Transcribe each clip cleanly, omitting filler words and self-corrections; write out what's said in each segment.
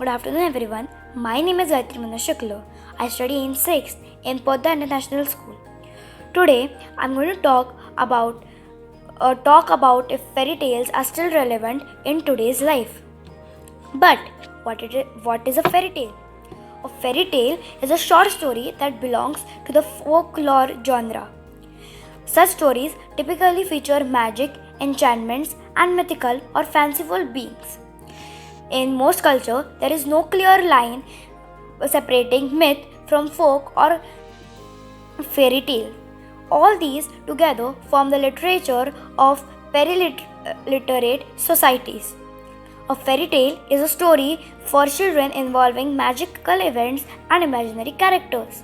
Good afternoon, everyone. My name is Gayatri Shukla. I study in 6th in Podda International School. Today, I'm going to talk about if fairy tales are still relevant in today's life. But what is a fairy tale? A fairy tale is a short story that belongs to the folklore genre. Such stories typically feature magic, enchantments, and mythical or fanciful beings. In most cultures, there is no clear line separating myth from folk or fairy tale. All these together form the literature of literate societies. A fairy tale is a story for children involving magical events and imaginary characters.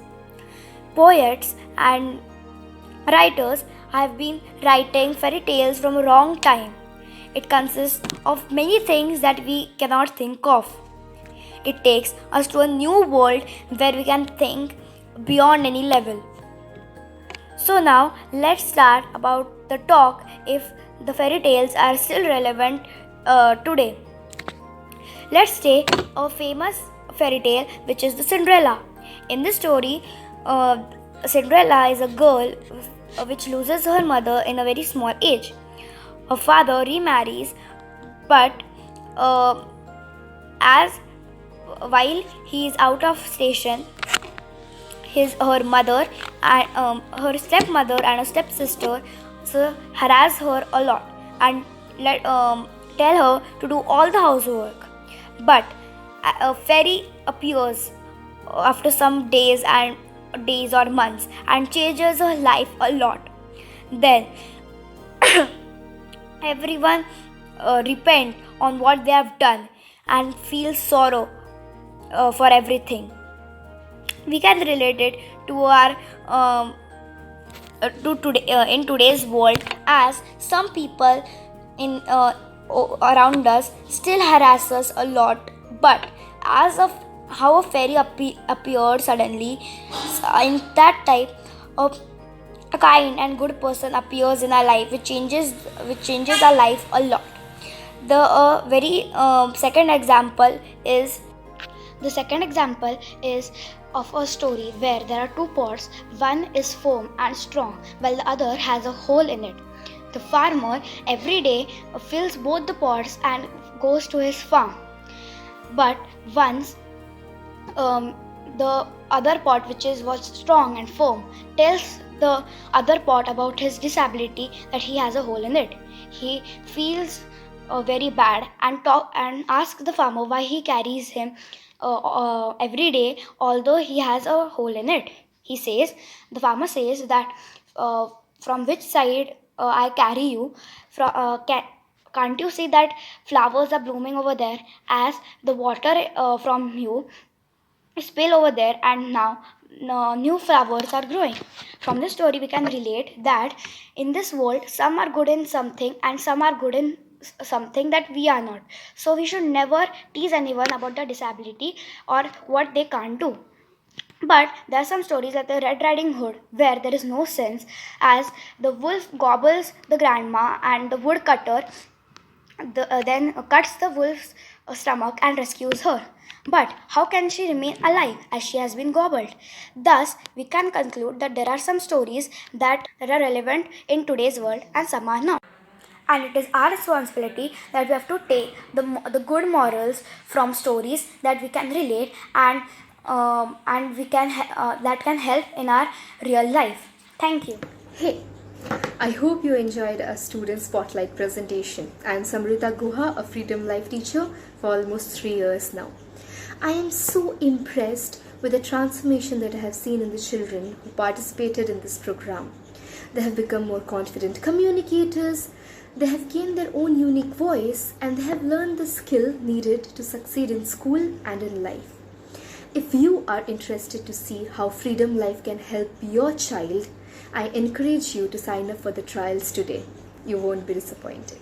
Poets and writers have been writing fairy tales from a long time. It consists of many things that we cannot think of. It takes us to a new world where we can think beyond any level. So now let's start about the talk if the fairy tales are still relevant today. Let's take a famous fairy tale which is the Cinderella. In this story, Cinderella is a girl which loses her mother in a very small age. Her father remarries, but as while he is out of station, her mother and her stepmother and her stepsister harass her a lot and tell her to do all the housework. But a fairy appears after some days or months and changes her life a lot. Then everyone repent on what they have done and feel sorrow for everything. We can relate it to our in today's world, as some people in around us still harass us a lot. But as of how a fairy appeared suddenly, in that type of a kind and good person appears in our life, which changes our life a lot. The second example is of a story where there are two pots. One is firm and strong, while the other has a hole in it. The farmer every day fills both the pots and goes to his farm. But once the other pot, which was strong and firm, tells the other pot about his disability, that he has a hole in it. He feels very bad and asks the farmer why he carries him every day, although he has a hole in it. The farmer says that from which side I carry you, can't you see that flowers are blooming over there, as the water from you spill over there, and now new flowers are growing. From this story we can relate that in this world some are good in something and some are good in something that we are not. So we should never tease anyone about their disability or what they can't do. But there are some stories like the Red Riding Hood, where there is no sense, as the wolf gobbles the grandma and the woodcutter then cuts the wolf's stomach and rescues her. But how can she remain alive as she has been gobbled? Thus, we can conclude that there are some stories that are relevant in today's world and some are not. And it is our responsibility that we have to take the good morals from stories that we can relate and we can that can help in our real life. Thank you. Hey, I hope you enjoyed our student spotlight presentation. I am Samrita Guha, a Freedom Life teacher for almost 3 years now. I am so impressed with the transformation that I have seen in the children who participated in this program. They have become more confident communicators, they have gained their own unique voice, and they have learned the skill needed to succeed in school and in life. If you are interested to see how Freedom Life can help your child, I encourage you to sign up for the trials today. You won't be disappointed.